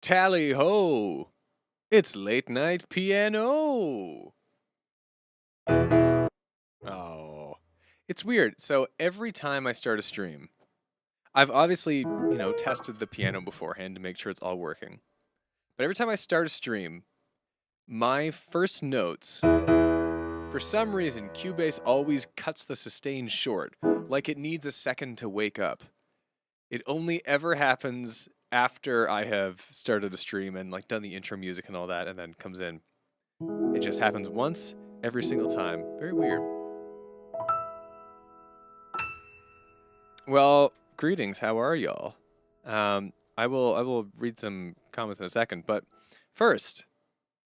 Tally ho! It's late night piano! Oh. It's weird. So every time I start a stream, I've obviously, tested the piano beforehand to make sure it's all working. But every time I start a stream, my first notes, for some reason, Cubase always cuts the sustain short, like it needs a second to wake up. It only ever happens after I have started a stream and done the intro music and all that, and then comes in. It just happens once every single time. Very weird. Well, greetings. How are y'all? I will read some comments in a second, but first,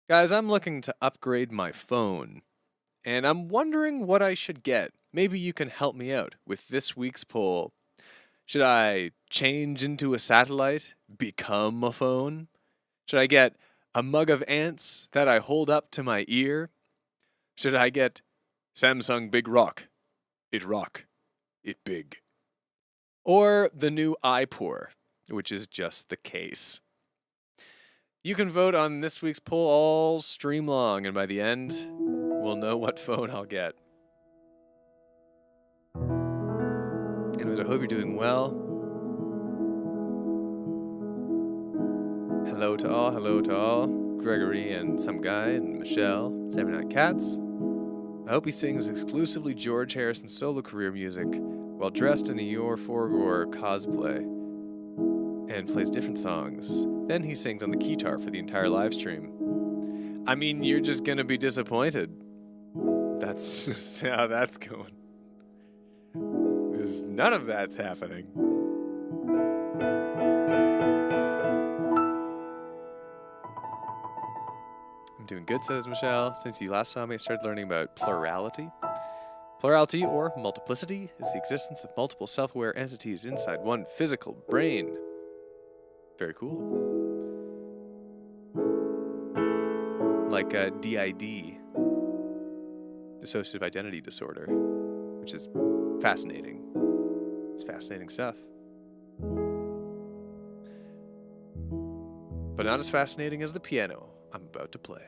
guys, I'm looking to upgrade my phone, and I'm wondering what I should get. Maybe you can help me out with this week's poll. Should I change into a satellite, become a phone? Should I get a mug of ants that I hold up to my ear? Should I get Samsung Big Rock? It rock. It big. Or the new iPoor, which is just the case. You can vote on this week's poll all stream long, and by the end, we'll know what phone I'll get. Anyways, I hope you're doing well. Hello to all, hello to all. Gregory and some guy and Michelle, 79 Cats. I hope he sings exclusively George Harrison solo career music while dressed in a Yor Forgor cosplay and plays different songs. Then he sings on the guitar for the entire live stream. I mean, you're just gonna be disappointed. That's just how that's going. Because none of that's happening. I'm doing good, says Michelle. Since you last saw me, I started learning about plurality. Plurality, or multiplicity, is the existence of multiple self-aware entities inside one physical brain. Very cool. Like DID, dissociative identity disorder, which is fascinating. It's fascinating stuff. But not as fascinating as the piano I'm about to play.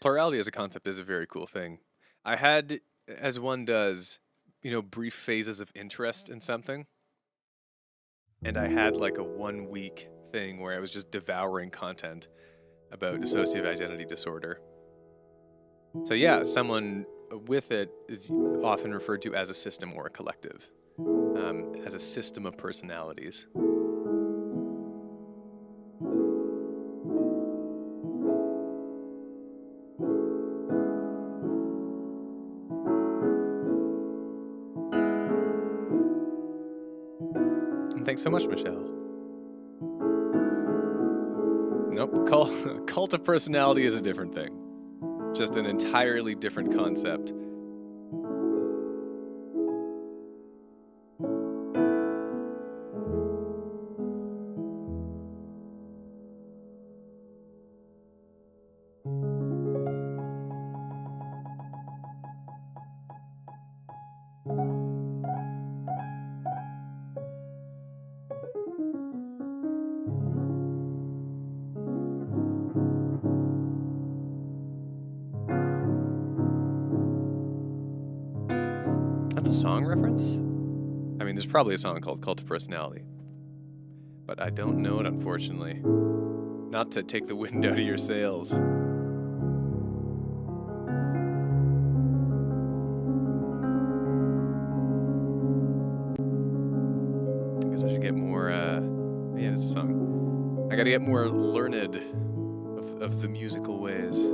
plurality as a concept is a very cool thing. I had, as one does, brief phases of interest in something, and I had like a 1 week thing where I was just devouring content about dissociative identity disorder. So yeah, someone with it is often referred to as a system or a collective, as a system of personalities. And thanks so much, Michelle. Nope, cult of personality is a different thing. Just an entirely different concept. That's a song reference? I mean, there's probably a song called Cult of Personality. But I don't know it, unfortunately. Not to take the wind out of your sails. I guess I should get more, yeah, it's a song. I gotta get more learned of the musical ways.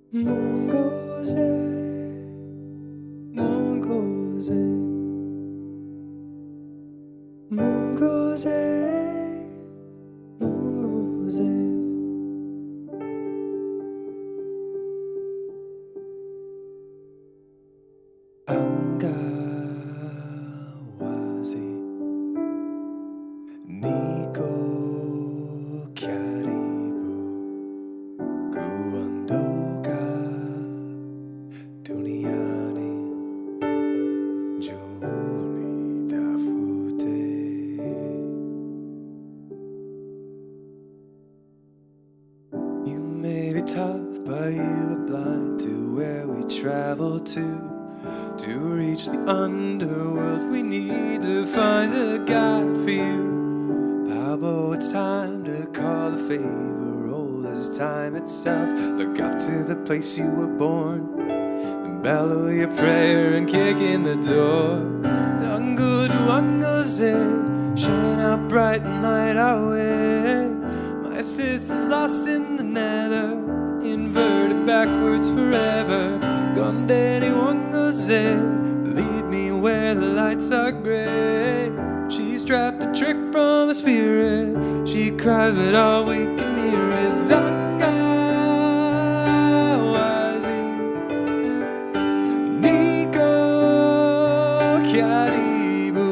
Mongoose, mongoose, mongoose, mongoose. Angawazi, Niko Kyaribu, Kuandoka, Duniani, Joni Tafute. You may be tough, but you are blind to where we travel to. To reach the underworld, we need to find a guide for you. Pablo, it's time to call a favor, old as time itself. Look up to the place you were born, and bellow your prayer and kick in the door. Dangu duangaze, shine out bright and light our way. My sister's lost in the nether, inverted backwards forever. Gondeni wangaze, lead me where the lights are gray. She's trapped a trick from a spirit. She cries, but all we can hear is Angawazi, Niko Kyaribu,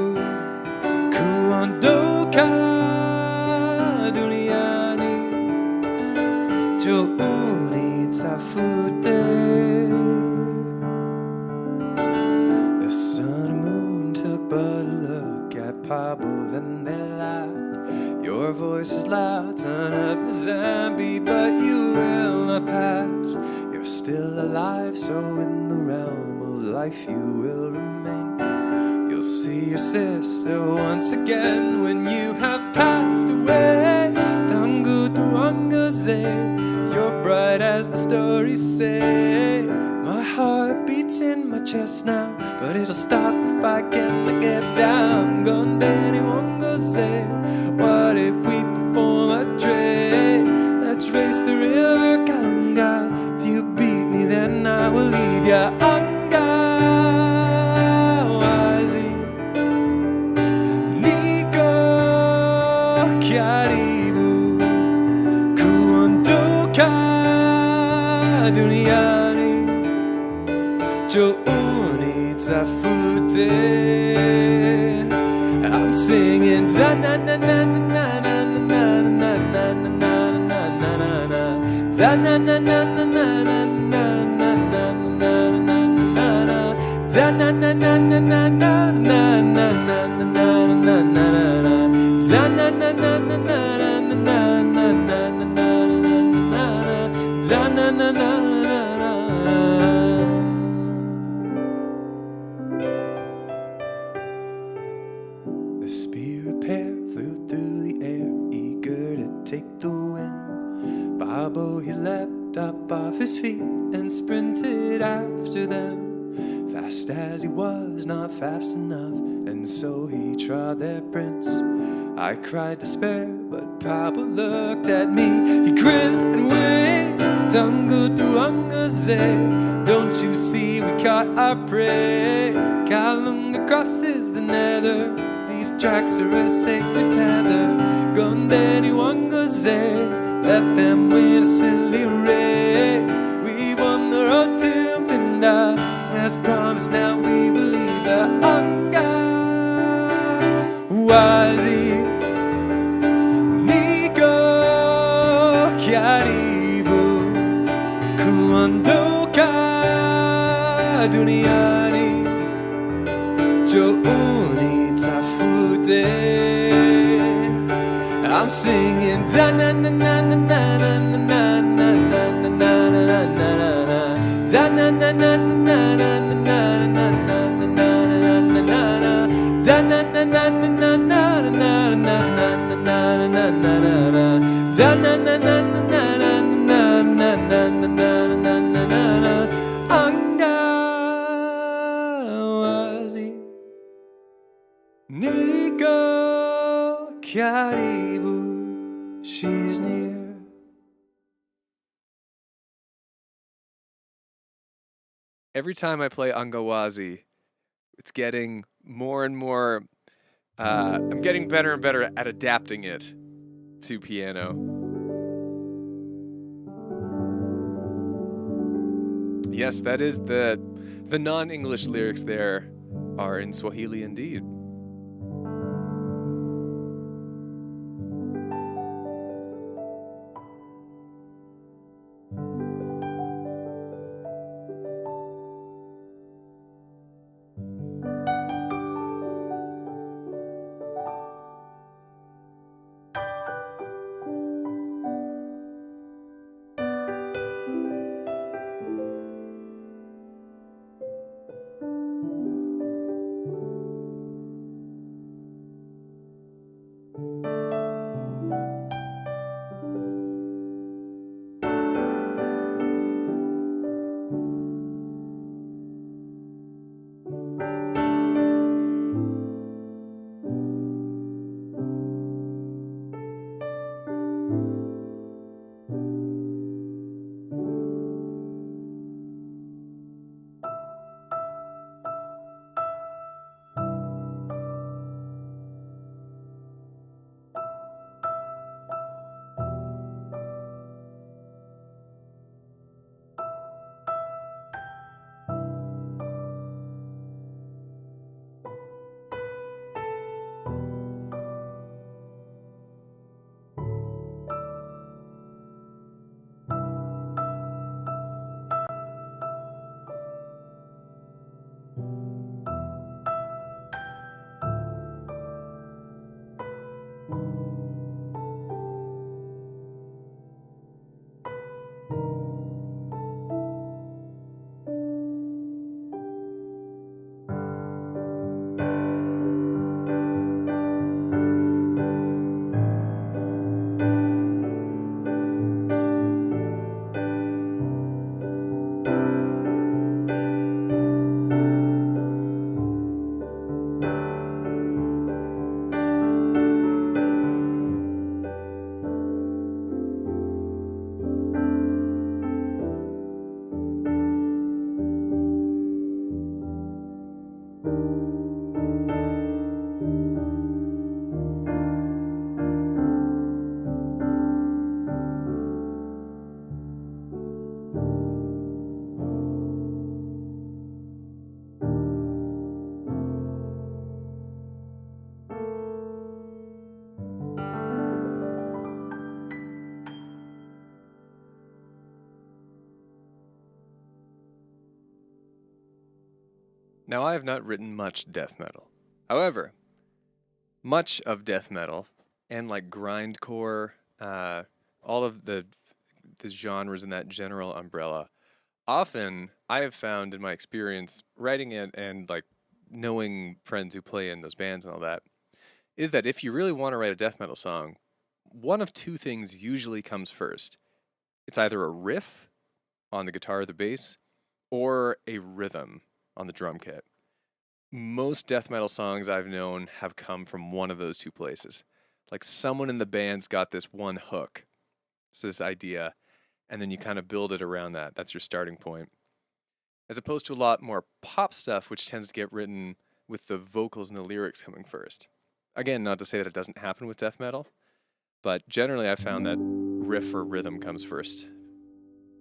Kuandoka, Duniani, Jouni Tafute. The sun and moon took but a look at Pablo, then they laughed. Your voice is loud, son of the Zambi, but you will not pass. You're still alive, so in the realm of life you will remain. You'll see your sister once again when you have passed away. Dangu duangaze, you're bright as the stories say. My heart beats in my chest now, but it'll stop if I can't get down. Gondeni wangaze, what if we perform a trade? Let's race the river Kalunga. If you beat me, then I will leave ya. Angawazi, Niko Kyaribu, Kuandoka, Duniani, Jouni Tafute. I'm singing da na na na na na na na na na na na na na da na na na na na na na na na na na da na na na na na na na na na na na na da na na na na na na na na na da na na na. The spirit pair flew through the air, eager to take the wind. Pablo, he leapt up off his feet and sprinted after them. Fast as he was, not fast enough, and so he trod their prints. I cried despair, but Pablo looked at me. He grinned and winked. Dangu duangaze, don't you see we caught our prey? Kalunga crosses the nether. These tracks are a sacred tether. Gondeni wangaze, let them win a silly race. We've won the road to Finda. As promised, now we believe the Angawazi, Niko Kyaribu, Kuandoka, Duniani, Jouni I'm singing da na na na na na na na na na na na na na da na na na na na na na na na na na na da na na na na na na na na na na na na na da na na na na na na na na na na na na Angawazi Nico Karibu, she's near. Every time I play Angawazi, it's getting more and more. I'm getting better and better at adapting it to piano. Yes, that is the non-English lyrics there are in Swahili indeed. Now, I have not written much death metal. However, much of death metal and like grindcore, all of the genres in that general umbrella, often I have found in my experience writing it and like knowing friends who play in those bands and all that, is that if you really want to write a death metal song, one of two things usually comes first. It's either a riff on the guitar or the bass, or a rhythm on the drum kit. Most death metal songs I've known have come from one of those two places. Like someone in the band's got this one hook, so this idea, and then you kind of build it around that. That's your starting point. As opposed to a lot more pop stuff, which tends to get written with the vocals and the lyrics coming first. Again, not to say that it doesn't happen with death metal, but generally I've found that riff or rhythm comes first.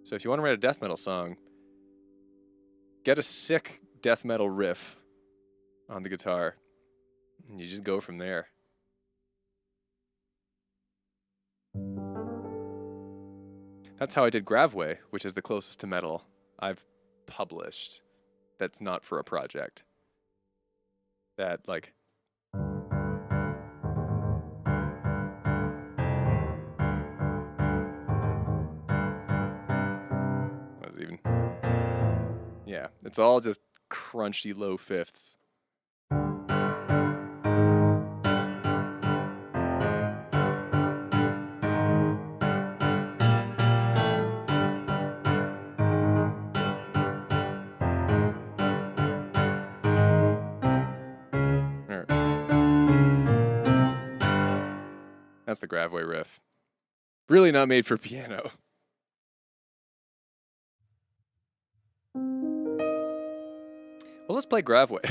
So if you want to write a death metal song, get a sick death metal riff on the guitar, and you just go from there. That's how I did Gravway, which is the closest to metal I've published that's not for a project. That, like... Yeah, it's all just crunchy low fifths. Alright. That's the Gravway riff. Really not made for piano. Well, let's play Gravway.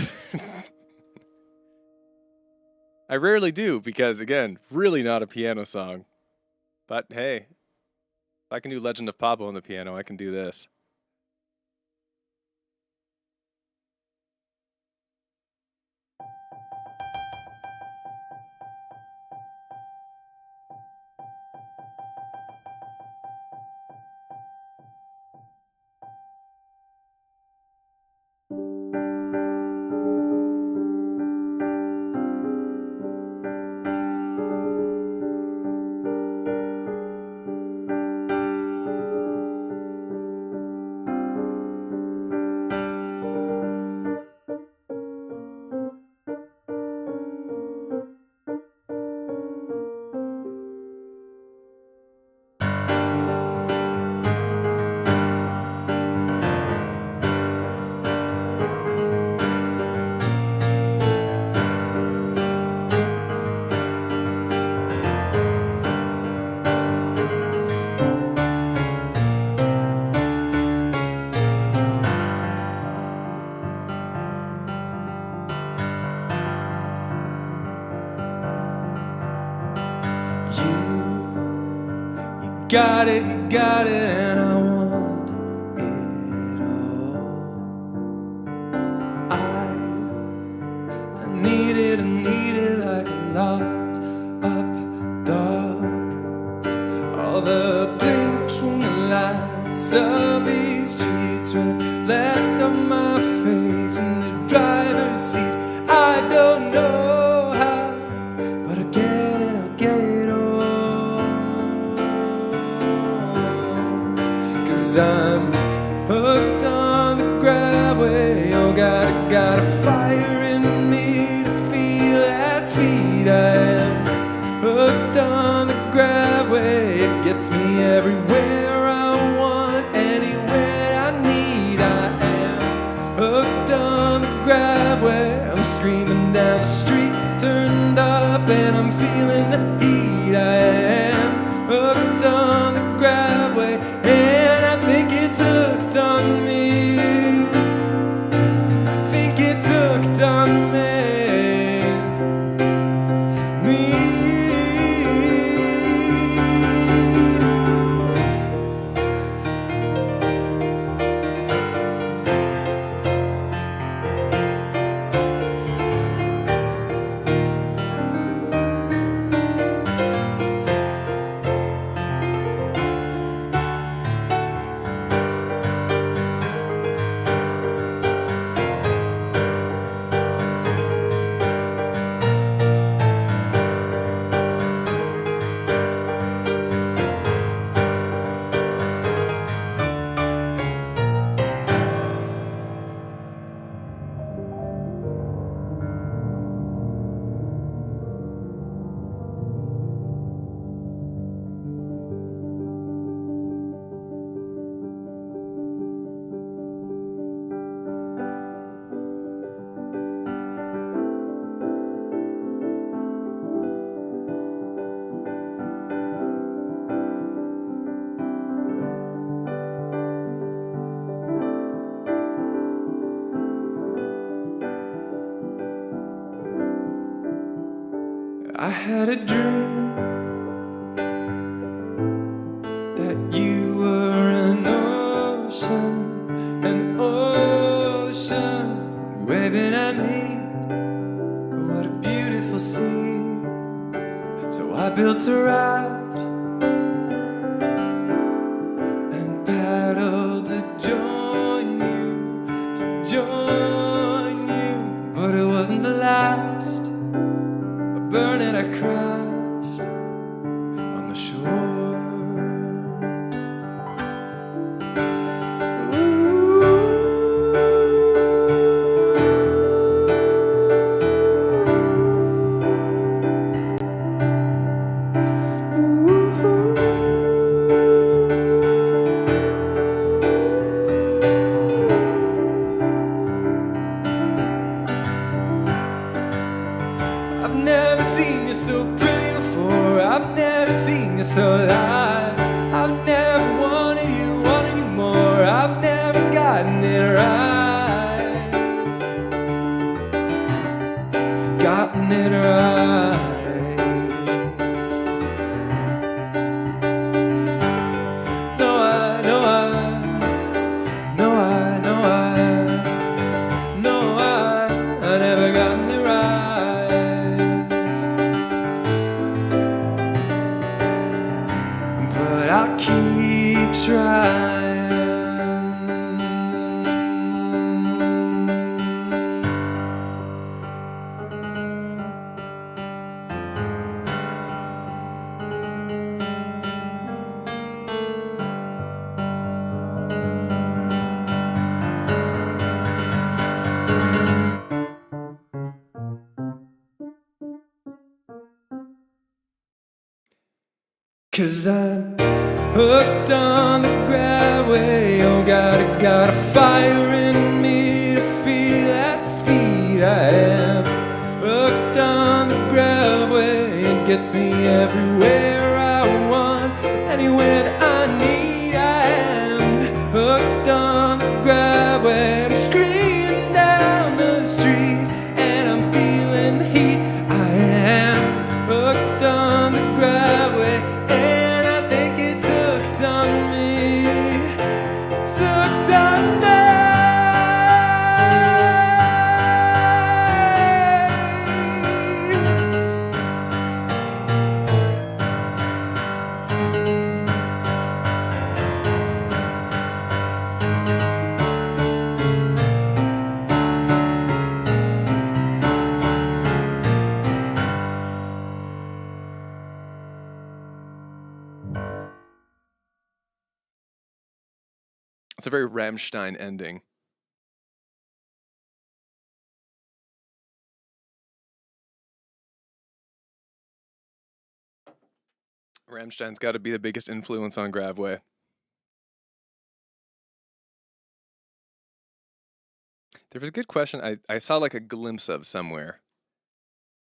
I rarely do because, again, really not a piano song. But hey, if I can do Legend of Pablo on the piano, I can do this. You got it, and I want it all. I need it like a locked up dog. All the blinking lights of these streets reflect on my face in the driver's seat. I don't know how, but I'll get it all. I'm hooked on the Gravway. Oh, got a fire in me to feel that speed. I am hooked on the Gravway. It gets me everywhere I want, anywhere I need. I am hooked on the Gravway. I'm screaming down the street, turned up, and I'm feeling the heat. I am hooked on the Gravway. It's hooked on me. I think it's hooked on me. I had a dream that you were an ocean waving at me. What a beautiful scene. So I built a raft and paddled to join you, but it wasn't the last. Burn it, I crashed on the shore. Ooh, I've never seen you so alive. I've never wanted you anymore. I've never gotten it right. Gotten it right. I'll keep trying. Cause I'm hooked on the Gravway. Oh, got a fire in me to feel that speed. I am hooked on the Gravway. It gets me everywhere I want, anywhere that I need. I am hooked on the Gravway. I'm screaming down the street and I'm feeling the heat. I am hooked on the Gravway. On me, took on me. It's a very Rammstein ending. Rammstein's got to be the biggest influence on Gravway. There was a good question I saw like a glimpse of somewhere.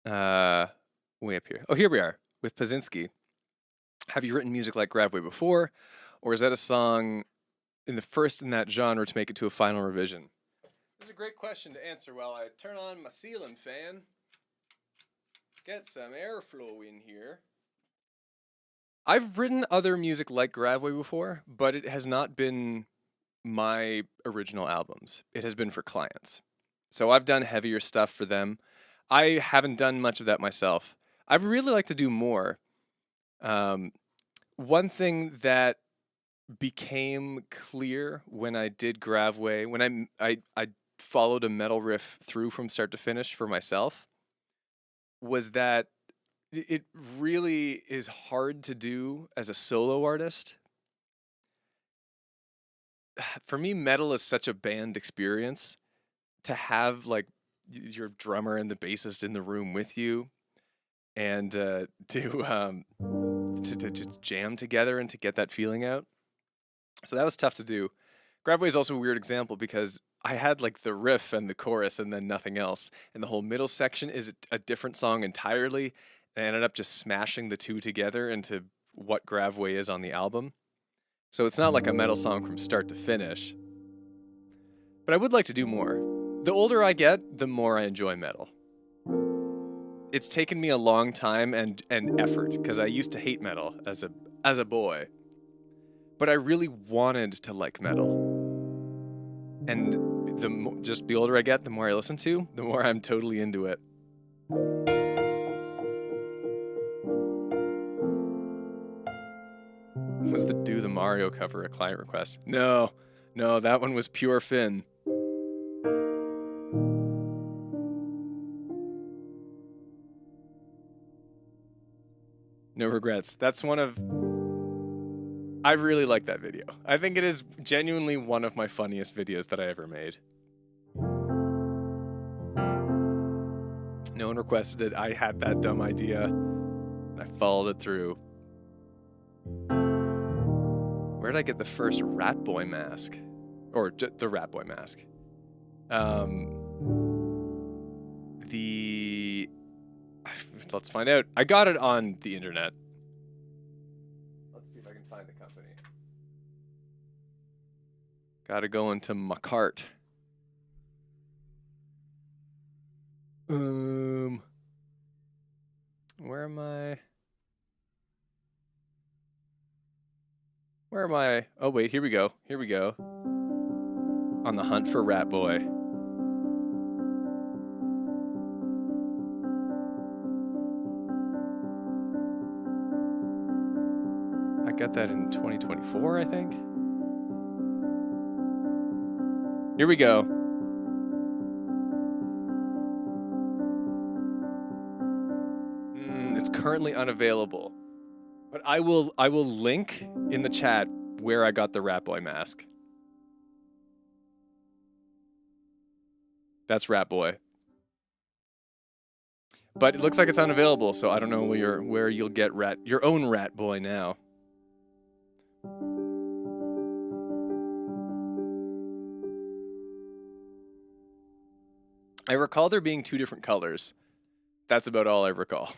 Way up here. Oh, here we are with Pazinski. Have you written music like Gravway before? Or is that a song in the first in that genre to make it to a final revision? This is a great question to answer while I turn on my ceiling fan. Get some airflow in here. I've written other music like Gravway before, but it has not been my original albums. It has been for clients. So I've done heavier stuff for them. I haven't done much of that myself. I'd really like to do more. One thing that became clear when I did Gravway, when I followed a metal riff through from start to finish for myself, was that it really is hard to do as a solo artist. For me, metal is such a band experience. To have like your drummer and the bassist in the room with you, and to just jam together and to get that feeling out. So that was tough to do. Gravway is also a weird example because I had like the riff and the chorus and then nothing else. And the whole middle section is a different song entirely. And I ended up just smashing the two together into what Gravway is on the album. So it's not like a metal song from start to finish. But I would like to do more. The older I get, the more I enjoy metal. It's taken me a long time and effort because I used to hate metal as a boy. But I really wanted to like metal. And just the older I get, the more I listen to, the more I'm totally into it. Was the Do the Mario cover a client request? No, that one was pure Finn. No regrets. That's one of... I really like that video. I think it is genuinely one of my funniest videos that I ever made. No one requested it. I had that dumb idea, and I followed it through. Where did I get the first Rat Boy mask? Or the Rat Boy mask? Let's find out. I got it on the internet. Gotta go into my cart. Where am I? Where am I? Oh, wait, here we go. Here we go. On the hunt for Rat Boy. I got that in 2024, I think. Here we go. It's currently unavailable. But I will link in the chat where I got the Rat Boy mask. That's Rat Boy. But it looks like it's unavailable, so I don't know where you'll get your own Rat Boy now. I recall there being 2 different colors. That's about all I recall.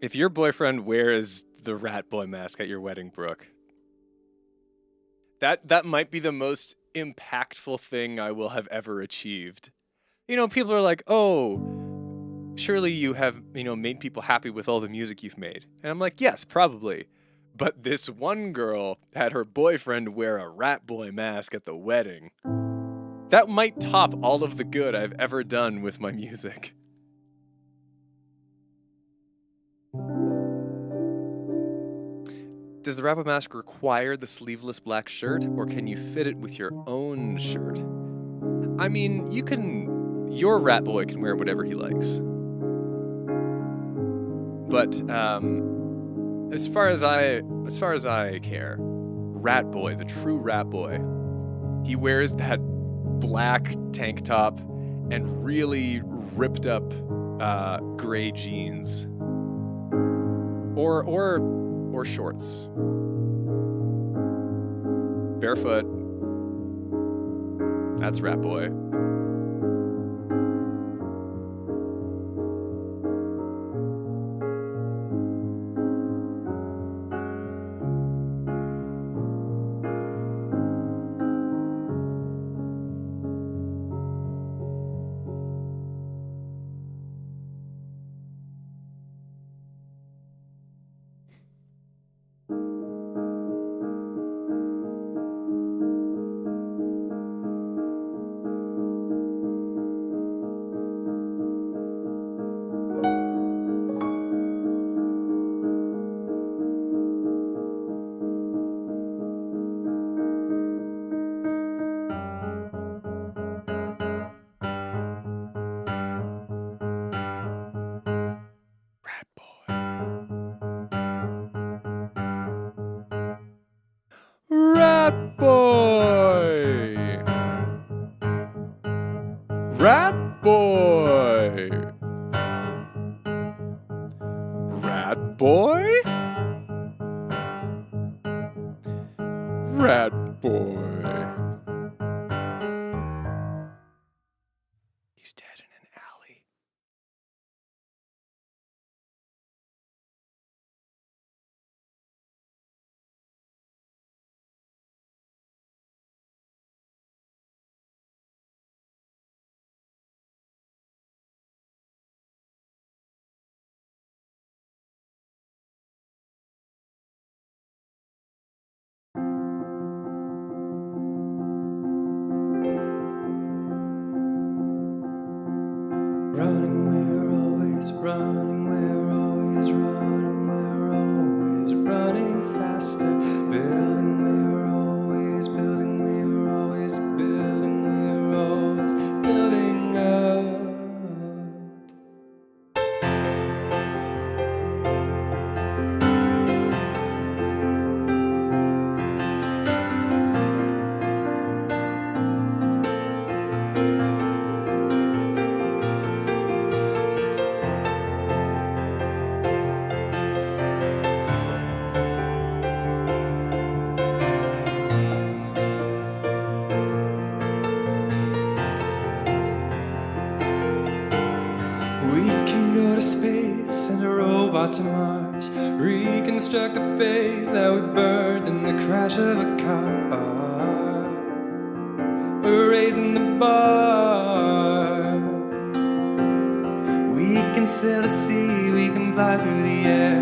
If your boyfriend wears the Rat Boy mask at your wedding, Brooke, that might be the most impactful thing I will have ever achieved. You know, people are like, oh, surely you have, made people happy with all the music you've made. And I'm like, yes, probably. But this one girl had her boyfriend wear a Rat Boy mask at the wedding. That might top all of the good I've ever done with my music. Does the Rat Boy mask require the sleeveless black shirt, or can you fit it with your own shirt? I mean, your Rat Boy can wear whatever he likes. But as far as I care, Rat Boy, the true Rat Boy, he wears that black tank top and really ripped up gray jeans, or shorts, barefoot. That's Rat Boy. Rat Boy! Rat Boy! Rat Boy? Rat Boy. He's dead in an alley. Running, we're always running, we're always running, we're always running faster. Building, we're always building, we're always building, we're always building up. construct a face that we burned in the crash of a car. We're raising the bar. We can sail the sea, we can fly through the air.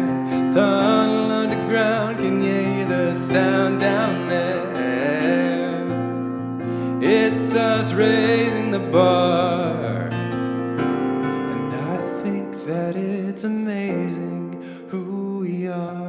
Tunnel underground, can you hear the sound down there? It's us raising the bar. And I think that it's amazing who we are.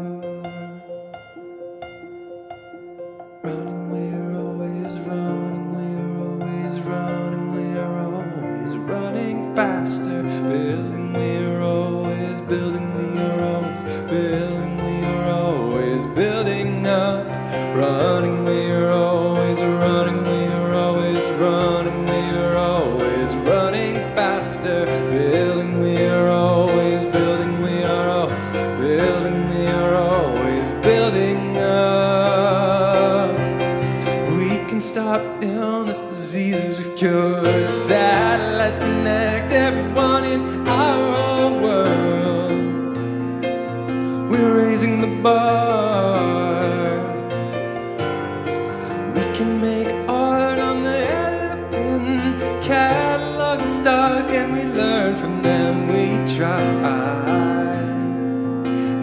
Running, we're always running, we're always running, we're always running faster. Building, we're always building, we are always building, we are always building up. Running, we're always running, we are always running, we are always running faster. Building, we are always building, we are always building, we are always building up. We can stop illness, diseases we've cured. Satellites connect everyone in our whole world. We're raising the bar. We can make art on the head of the pin. Catalog the stars, can we learn from them? We try.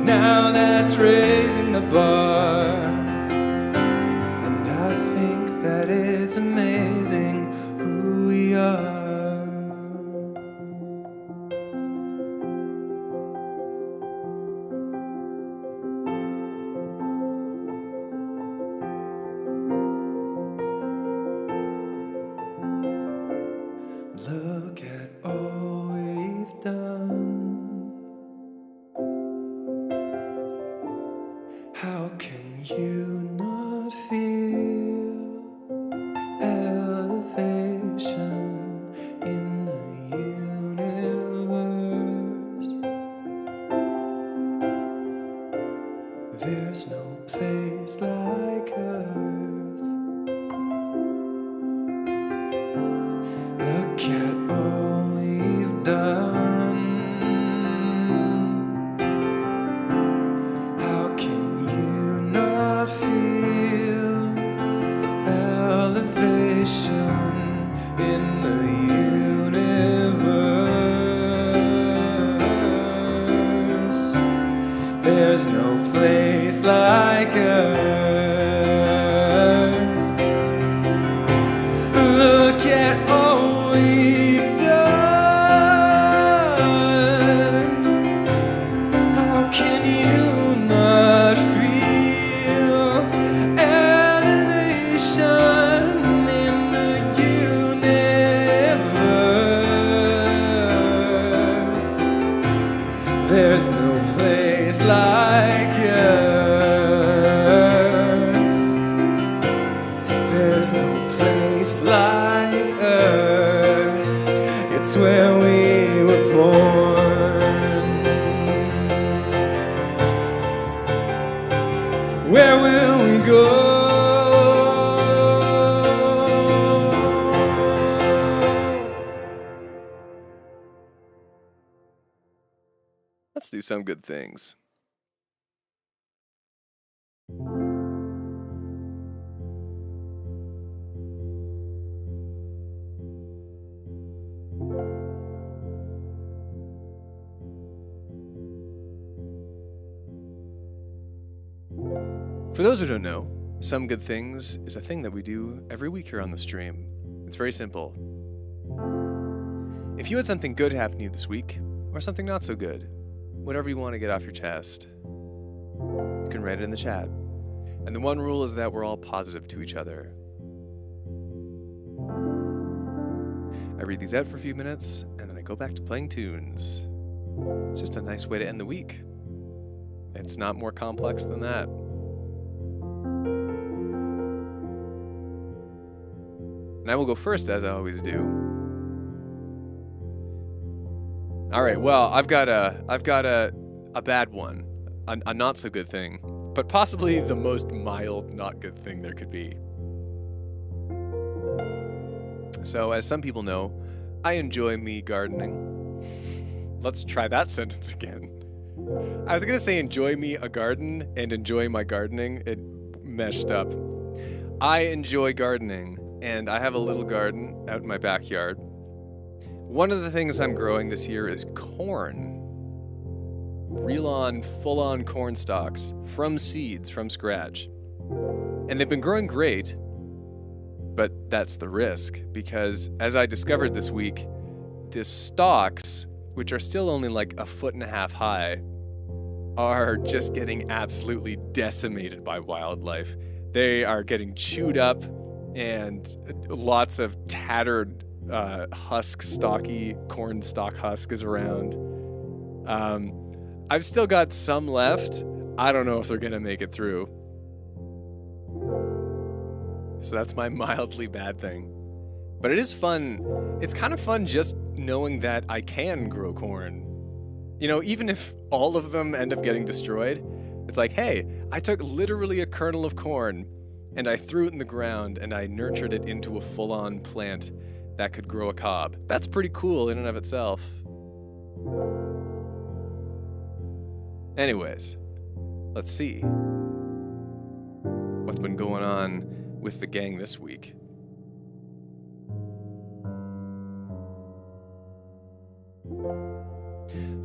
Now that's raising the bar. And I think that it's amazing who we are. Look at all we've done. How can you not feel elevation in the universe? There's no place like Earth. Look at all we've done. How can you not feel elevation in the universe? There's no place like Earth. Look at all we've done. How can you not feel elevation in the universe? There's no place like Earth. There's no place like Earth. It's where we were born. Where will we go? Let's do some good things. For those who don't know, Some Good Things is a thing that we do every week here on the stream. It's very simple. If you had something good happen to you this week, or something not so good, whatever you want to get off your chest, you can write it in the chat. And the one rule is that we're all positive to each other. I read these out for a few minutes, and then I go back to playing tunes. It's just a nice way to end the week. It's not more complex than that. And I will go first, as I always do. All right, well, I've got a bad one, a not so good thing, but possibly the most mild not good thing there could be. So, as some people know, I enjoy me gardening. Let's try that sentence again. I was gonna say enjoy me a garden and enjoy my gardening. It meshed up. I enjoy gardening, and I have a little garden out in my backyard. One of the things I'm growing this year is corn. Real on, full on corn stalks from seeds, from scratch. And they've been growing great, but that's the risk, because as I discovered this week, the stalks, which are still only like 1.5 feet high, are just getting absolutely decimated by wildlife. They are getting chewed up, and lots of tattered stocky corn stalk husk is around. I've still got some left. I don't know if they're gonna make it through. So that's my mildly bad thing. But it is fun. It's kind of fun just knowing that I can grow corn. You know, even if all of them end up getting destroyed, it's like, hey, I took literally a kernel of corn and I threw it in the ground and I nurtured it into a full-on plant that could grow a cob. That's pretty cool in and of itself. Anyways, let's see what's been going on with the gang this week.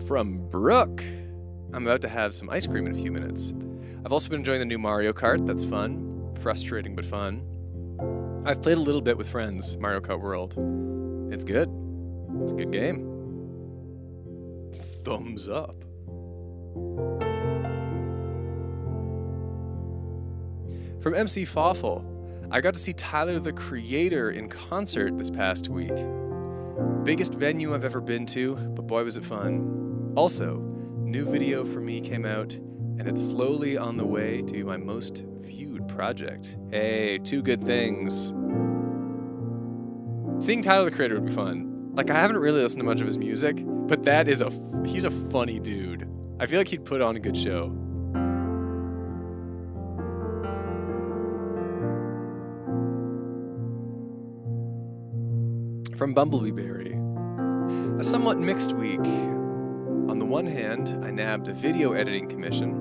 From Brooke, I'm about to have some ice cream in a few minutes. I've also been enjoying the new Mario Kart. That's fun. Frustrating, but fun. I've played a little bit with friends, Mario Kart World. It's good. It's a good game. Thumbs up. From MC Fawful, I got to see Tyler, the Creator, in concert this past week. Biggest venue I've ever been to, but boy was it fun. Also, new video for me came out, and it's slowly on the way to be my most viewed project. Hey, two good things. Seeing Tyler, the Creator would be fun. Like, I haven't really listened to much of his music, but he's a funny dude. I feel like he'd put on a good show. From Bumblebeeberry, a somewhat mixed week. On the one hand, I nabbed a video editing commission,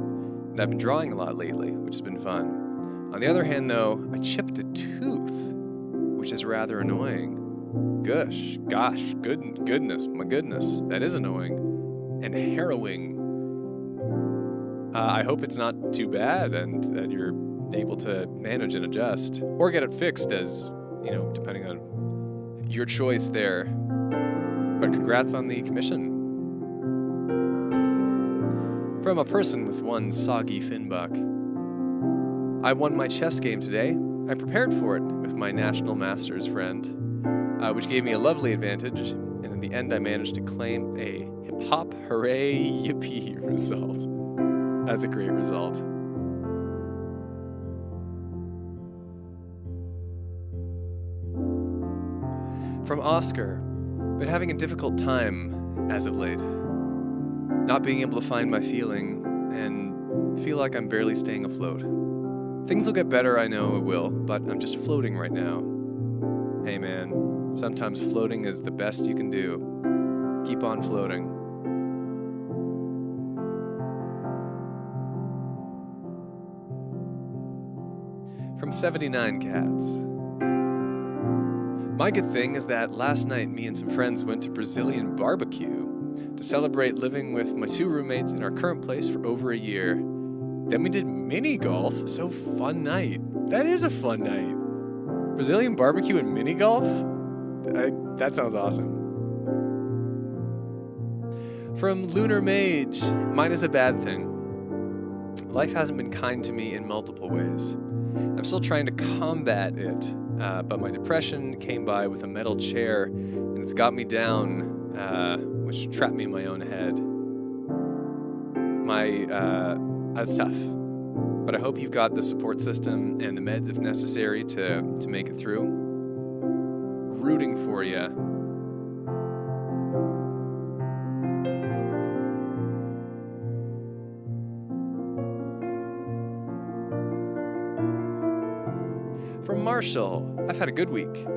and I've been drawing a lot lately, which has been fun. On the other hand, though, I chipped a tooth, which is rather annoying. Goodness, my goodness, that is annoying and harrowing. I hope it's not too bad and that you're able to manage and adjust, or get it fixed, as, you know, depending on your choice there. But congrats on the commission. From a person with one soggy finbuck. I won my chess game today. I prepared for it with my National Masters friend, which gave me a lovely advantage, and in the end I managed to claim a hip-hop hooray yippee result. That's a great result. From Oscar, been having a difficult time as of late. Not being able to find my feeling, and feel like I'm barely staying afloat. Things will get better, I know it will, but I'm just floating right now. Hey man, sometimes floating is the best you can do. Keep on floating. From 79 Cats. My good thing is that last night me and some friends went to Brazilian barbecue to celebrate living with my two roommates in our current place for over a year. Then we did mini golf, so fun night. That is a fun night. Brazilian barbecue and mini golf? That sounds awesome. From Lunar Mage, mine is a bad thing. Life hasn't been kind to me in multiple ways. I'm still trying to combat it. But my depression came by with a metal chair, and it's got me down, which trapped me in my own head. That's tough. But I hope you've got the support system and the meds if necessary to make it through. Rooting for you. From Marshall, I've had a good week.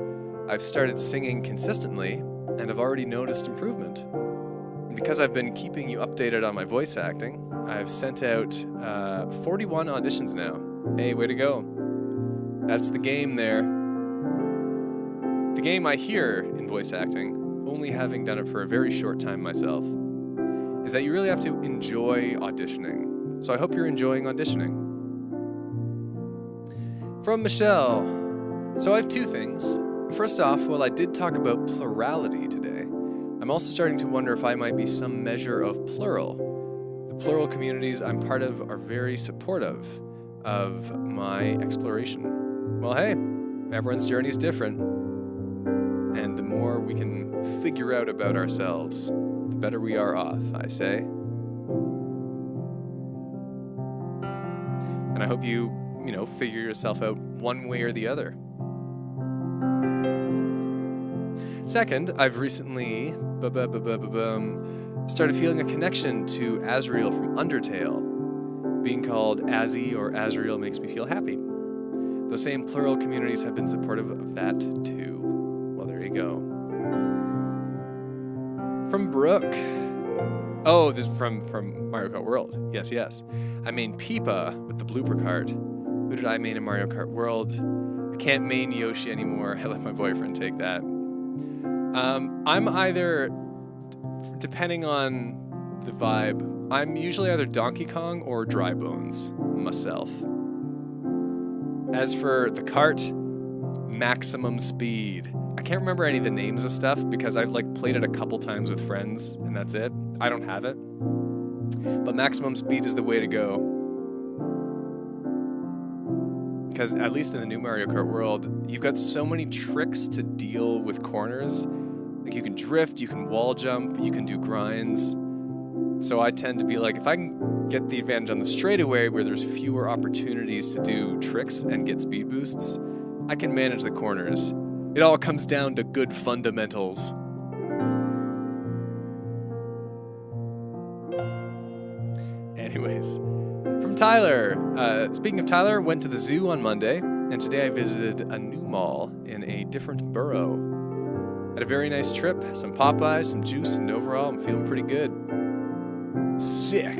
I've started singing consistently, and I've already noticed improvement. And because I've been keeping you updated on my voice acting, I've sent out 41 auditions now. Hey, way to go. That's the game there. The game I hear in voice acting, only having done it for a very short time myself, is that you really have to enjoy auditioning. So I hope you're enjoying auditioning. From Michelle. So I have two things. First off, while I did talk about plurality today, I'm also starting to wonder if I might be some measure of plural. The plural communities I'm part of are very supportive of my exploration. Well, hey, everyone's journey is different. And the more we can figure out about ourselves, the better we are off, I say. And I hope you figure yourself out one way or the other. Second, I've recently started feeling a connection to Azriel from Undertale. Being called Azzy or Azriel makes me feel happy. Those same plural communities have been supportive of that too. Well, there you go. From Brooke. Oh, this is from Mario Kart World. Yes. I main Peepa with the blooper cart. Who did I main in Mario Kart World? I can't main Yoshi anymore. I let my boyfriend take that. I'm either, depending on the vibe, I'm usually either Donkey Kong or Dry Bones myself. As for the cart, Maximum Speed. I can't remember any of the names of stuff because I've played it a couple times with friends and that's it. I don't have it. But Maximum Speed is the way to go. Because at least in the new Mario Kart World, you've got so many tricks to deal with corners. You can drift, you can wall jump, you can do grinds. So I tend to be if I can get the advantage on the straightaway where there's fewer opportunities to do tricks and get speed boosts, I can manage the corners. It all comes down to good fundamentals. Anyways, from Tyler. Speaking of Tyler, went to the zoo on Monday, and today I visited a new mall in a different borough. Had a very nice trip, some Popeyes, some juice, and overall I'm feeling pretty good. Sick.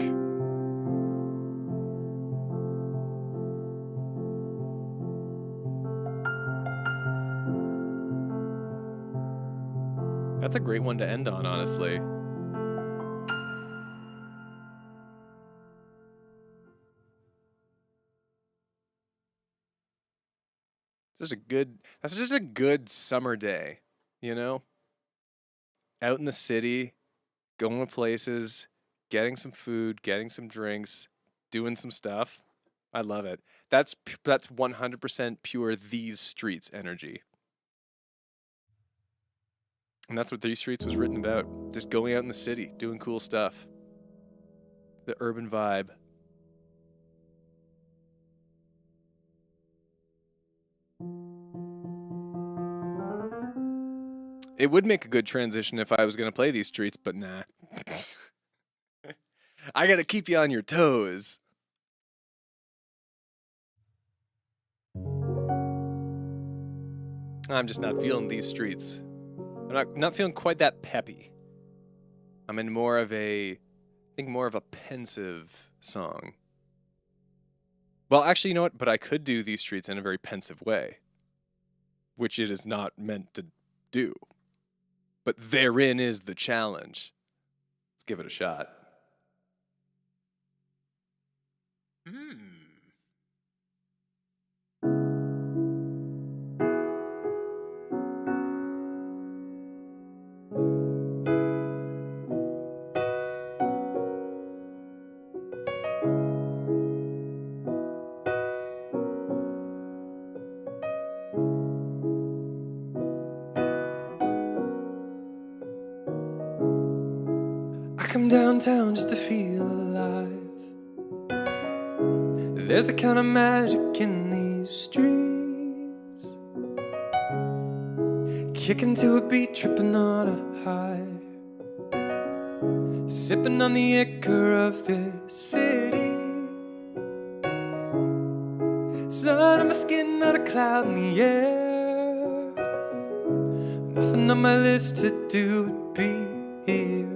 That's a great one to end on, honestly. That's just a good summer day, Out in the city, going to places, getting some food, getting some drinks, doing some stuff. I love it. That's 100% pure These Streets energy. And that's what These Streets was written about. Just going out in the city, doing cool stuff. The urban vibe. It would make a good transition if I was going to play These Streets, but nah. I got to keep you on your toes. I'm just not feeling These Streets. I'm not feeling quite that peppy. I'm in more of a pensive song. Well, actually, you know what? But I could do These Streets in a very pensive way, which it is not meant to do. But therein is the challenge. Let's give it a shot. I come downtown just to feel alive. There's a kind of magic in these streets. Kicking to a beat, tripping on a high. Sipping on the ichor of this city. Sun on my skin, not a cloud in the air. Nothing on my list to do would be here.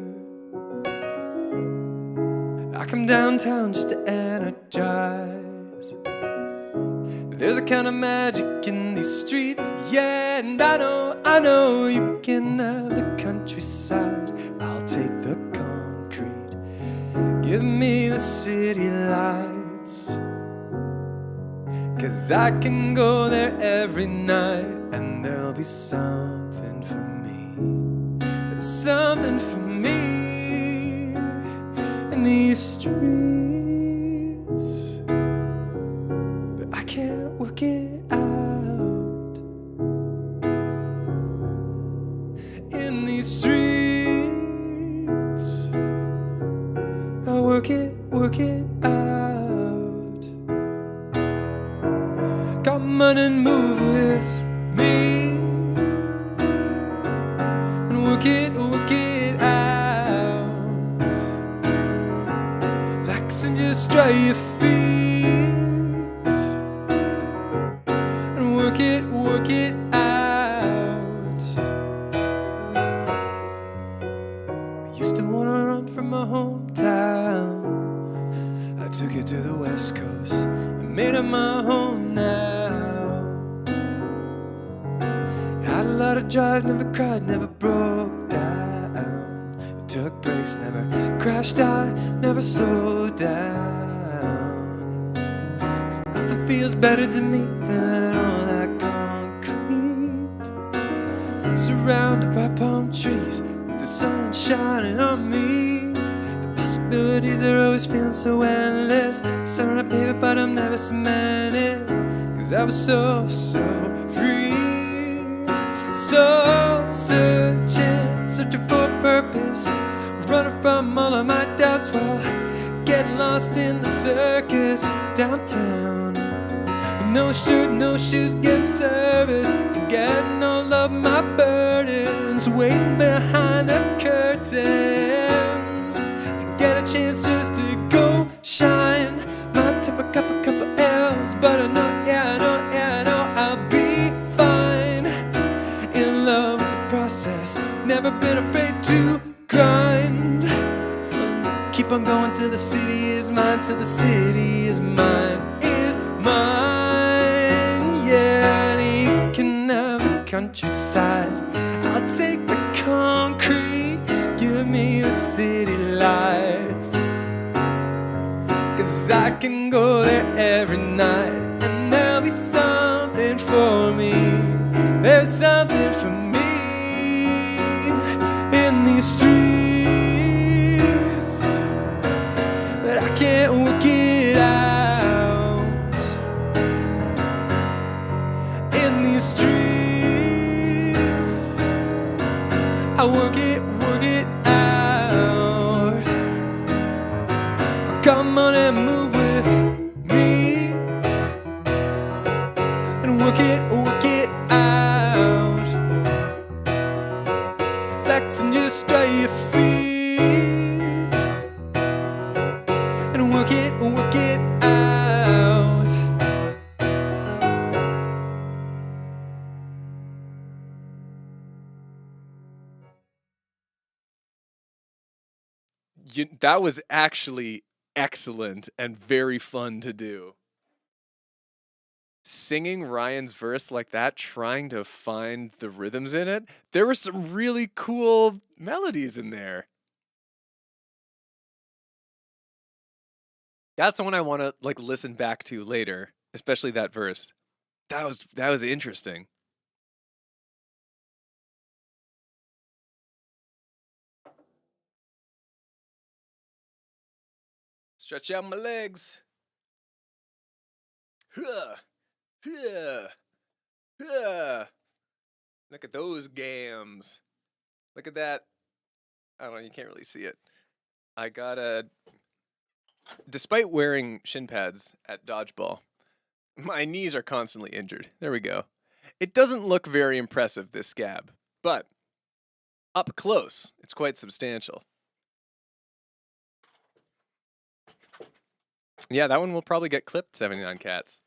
come downtown just to energize. There's a kind of magic in these streets, yeah, and I know you can have the countryside. I'll take the concrete, give me the city lights, 'cause I can go there every night and there'll be something for me. There's something for me in these streets, but I can't work it out. In these streets, I work it out. Come on and move with me and work it out. Flex and just dry your feet and work it out. I used to wanna run from my hometown. I took it to the West Coast and made it my home now. Had a lot of drive, never cried, never broke down. Took breaks, never crashed out, never slowed down. 'Cause nothing feels better to me than all that concrete, surrounded by palm trees with the sun shining on me. The possibilities are always feeling so endless. It's on a paper but I'm never cemented, 'cause I was so free. So searching for a purpose, running from all of my doubts while getting lost in the circus downtown. With no shirt, no shoes, getting service, forgetting all of my burdens, waiting behind the curtains to get a chance just to go shine. Might tip a couple L's, but I know I'll be fine. In love with the process, never been afraid to grind. Keep on going till the city is mine, till the city is mine, yeah. And you can have the countryside, I'll take the concrete, give me the city lights, 'cause I can go there every night and there'll be something for me. There's something for me in these streets, but I can't work it out. In these streets, I work it out. Come on and move with me and work it out. Flex and just dry your feet and work it out. That was actually excellent and very fun to do. Singing Ryan's verse like that, trying to find the rhythms in it, there were some really cool melodies in there. That's the one I want to like listen back to later, especially that verse. That was interesting. Stretch out my legs. Huh. Huh. Huh. Look at those gams. Look at that. I don't know, you can't really see it. I got despite wearing shin pads at dodgeball, my knees are constantly injured. There we go. It doesn't look very impressive, this scab, but up close, it's quite substantial. Yeah, that one will probably get clipped, 79 Cats.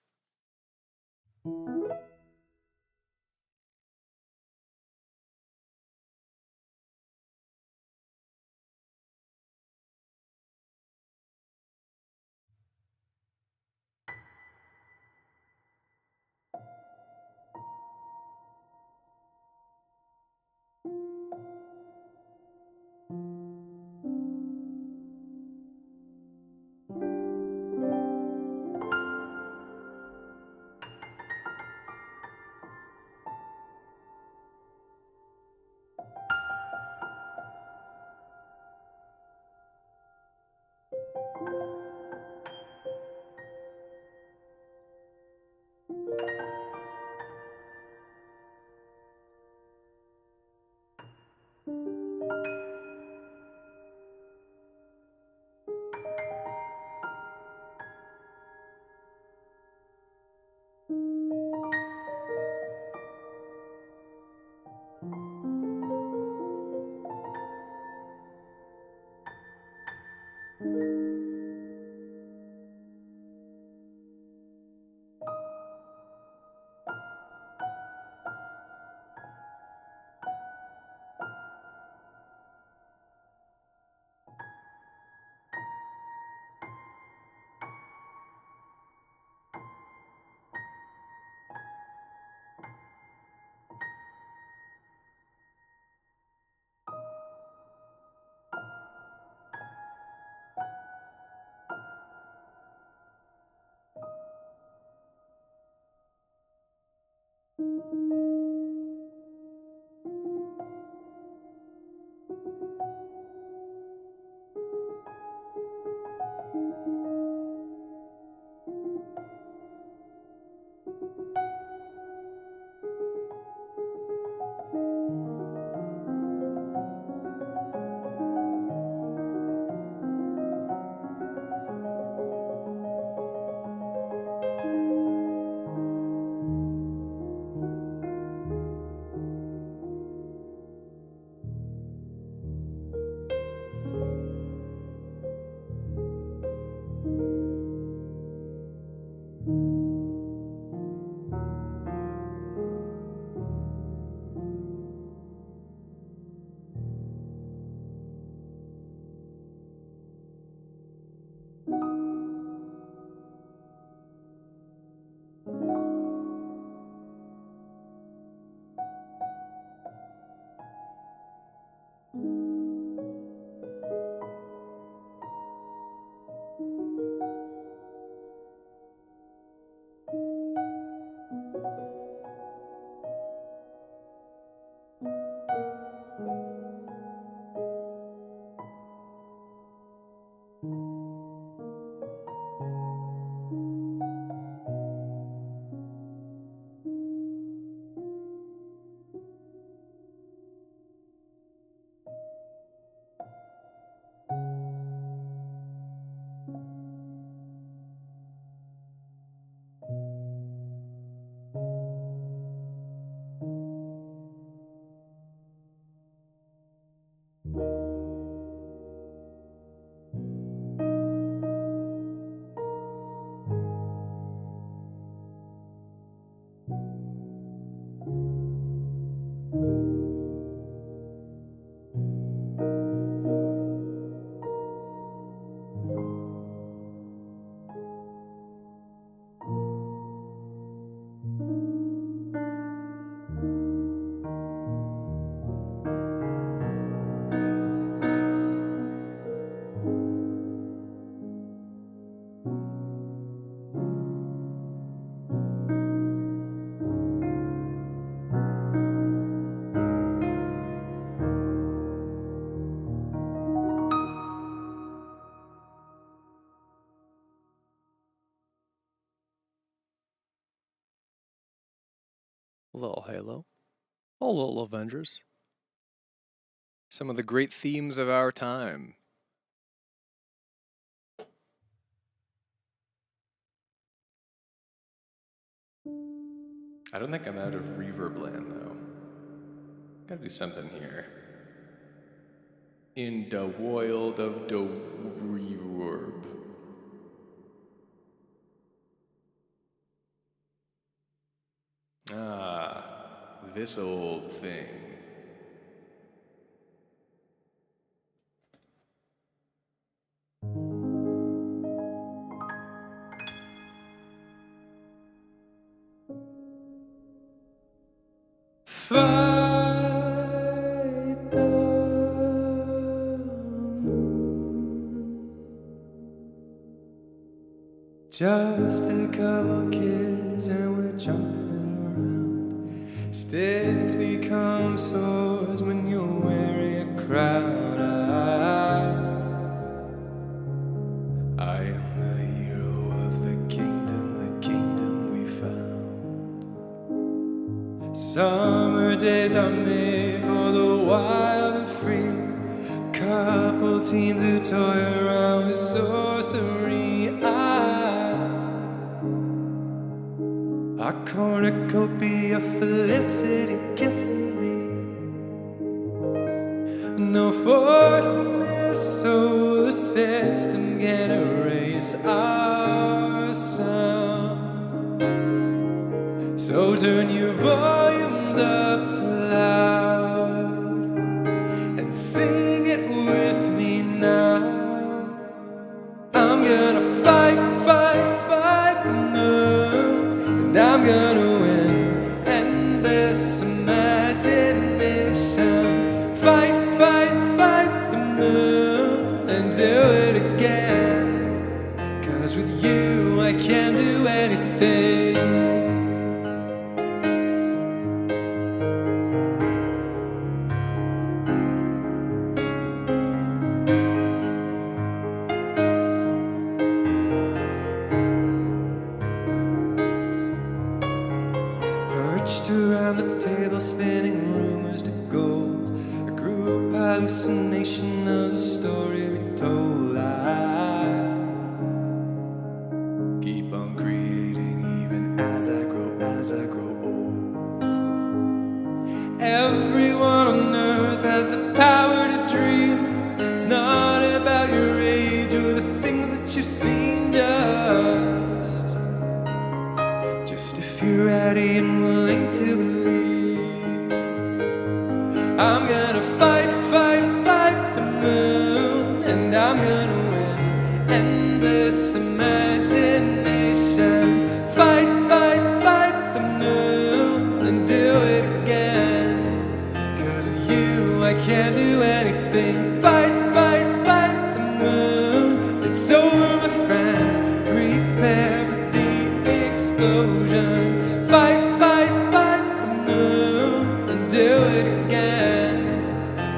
A little Halo, a little Avengers. Some of the great themes of our time. I don't think I'm out of reverb land though. Gotta do something here. In the world of the reverb. Ah, this old thing. Fight the moon. Just a couple kids and we're jumping around. Sticks become swords when you're wearing a crown. I am the hero of the kingdom we found. Summer days are made for the wild and free. Couple teens who toy around with sorcery. A cornucopia of felicity kissing me. No force in this solar system can erase our sound. So turn your volumes up to loud and sing it with me now. I'm gonna fight, fight, fight the moon, and I'm gonna win endless imagination. Fight, fight, fight the moon and do it again. 'Cause with you I can do anything. reached around the table, spinning rumors to gold. A group hallucination of a story we told. I keep on creating even as I grow old. Everyone on earth has the power to dream. It's not about your age or the things that you've seen, just if you're ready and willing to believe. I'm gonna fight, fight, fight the moon, and I'm gonna win endless imagination. Fight, fight, fight the moon and do it again. 'Cause with you I can't do anything. Fight, fight, fight the moon. It's over, my friend. Prepare for the explosion. Fight, fight, fight the moon and do it again.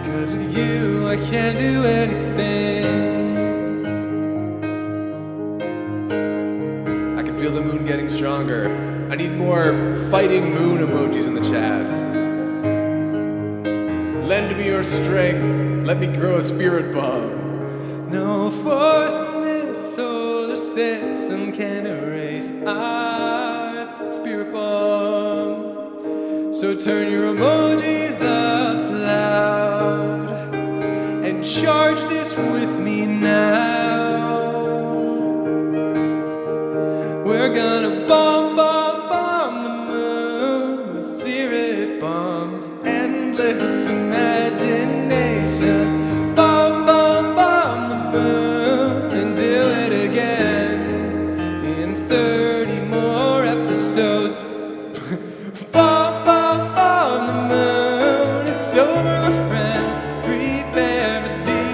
'Cause with you I can't do anything. I can feel the moon getting stronger. I need more fighting moon emojis in the chat. Lend me your strength. Let me grow a spirit bomb. No force in this solar system can erase our spirit bomb. So turn your emojis up to loud and charge this with me now. We're gonna bomb, bomb, bomb the moon with spirit bombs, endless imagination. Bomb, bomb, bomb the moon and do it again in 30 more episodes. Bomb, bomb, bomb the moon. It's over, my friend. Prepare for the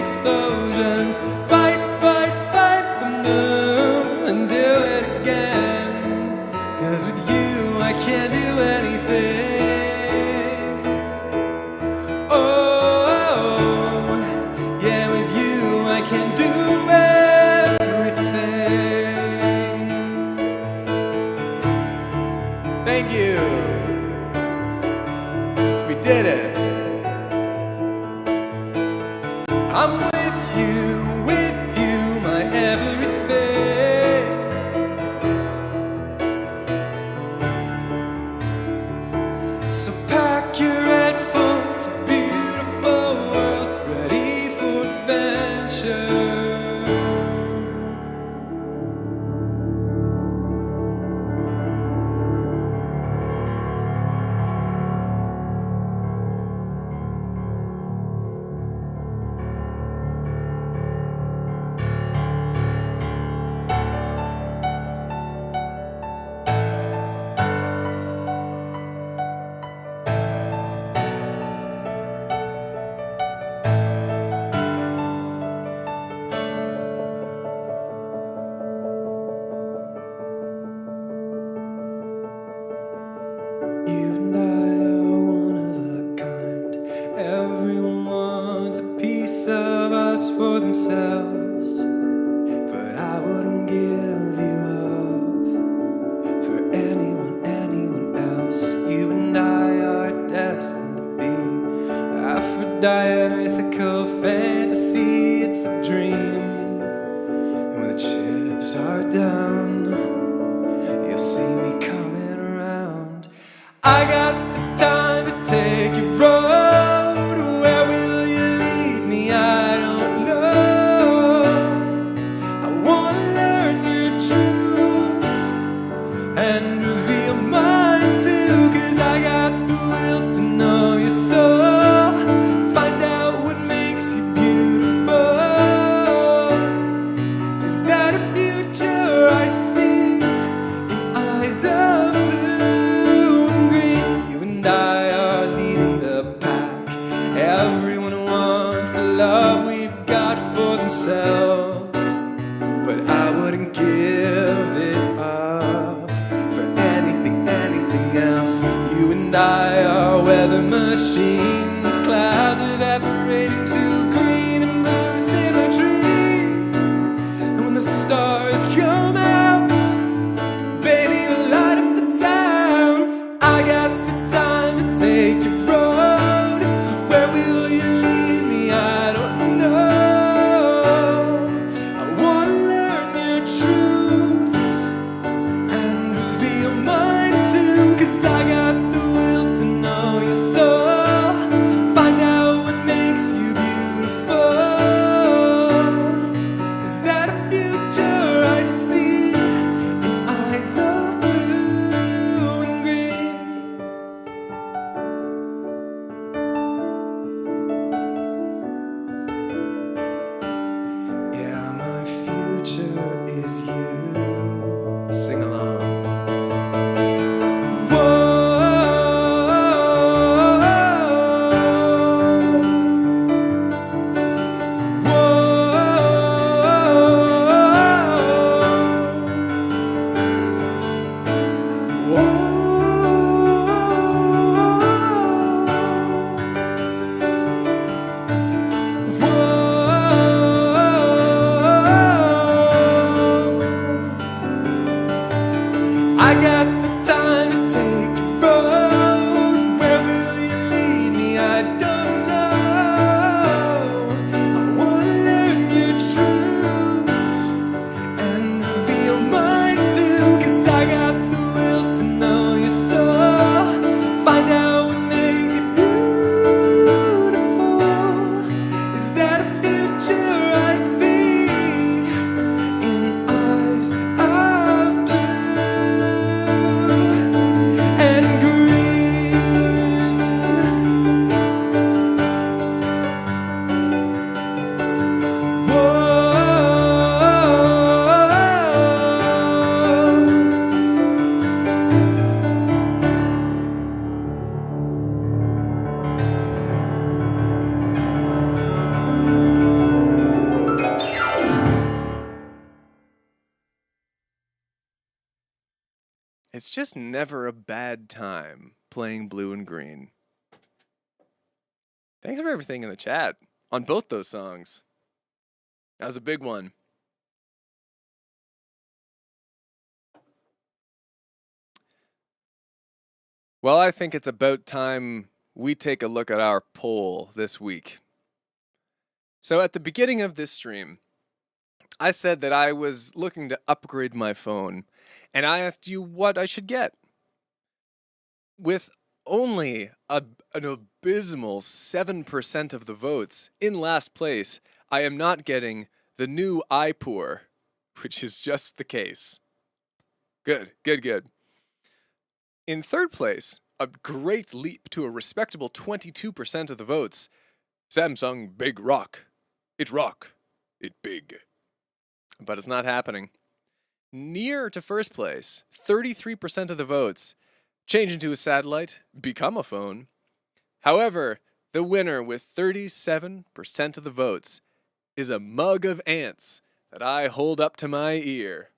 explosion. Fight, fight, fight the moon and do it again. 'Cause with you I can't do anything. Oh, yeah, with you I can do everything. Thank you. We did it. I'm with you, my everything. So pack your headphones, a beautiful world, ready for adventure. You and I are one of a kind. Everyone wants a piece of us for themselves. But I wouldn't give you up for anyone else. You and I are destined to be Aphrodite, an icicle fantasy. It's a dream. And when the chips are down, you'll see me coming around. I got the time to take you road. Where will you lead me? I don't know. I wanna learn your truths and reveal mine too. 'Cause I got the will to know your soul. Find out what makes you beautiful. Is that a future I see in eyes of blue and green? You and I are leading the pack. Everyone wants the love we've got for themselves. But I wouldn't give it up for anything else. You and I are weather machines, clouds evaporating to green and blue symmetry. And when the stars come out, baby, you'll light up the town. I I got the time to take your road. Where will you lead me? I don't know. I wanna learn your truths and reveal mine too. 'Cause I got the will to know your soul. Find out what makes you beautiful. Is that a future I see in eyes of blue and green? Whoa. It's just never a bad time playing Blue and Green. Thanks for everything in the chat on both those songs. That was a big one. Well, I think it's about time we take a look at our poll this week. So at the beginning of this stream, I said that I was looking to upgrade my phone, and I asked you what I should get. With only an abysmal 7% of the votes in last place, I am not getting the new iPoor, which is just the case. Good, good, good. In third place, a great leap to a respectable 22% of the votes, Samsung Big Rock. It rock. It big. But it's not happening. Near to first place, 33% of the votes, change into a satellite, become a phone. However, the winner with 37% of the votes is a mug of ants that I hold up to my ear.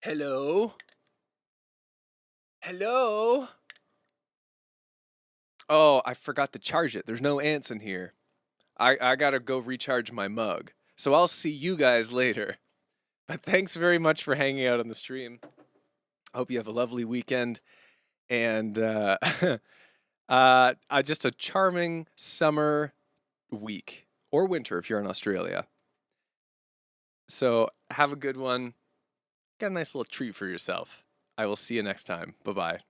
Hello? Hello? Oh, I forgot to charge it. There's no ants in here. I gotta go recharge my mug. So I'll see you guys later. But thanks very much for hanging out on the stream. I hope you have a lovely weekend. And just a charming summer week. Or winter if you're in Australia. So have a good one. Get a nice little treat for yourself. I will see you next time. Bye-bye.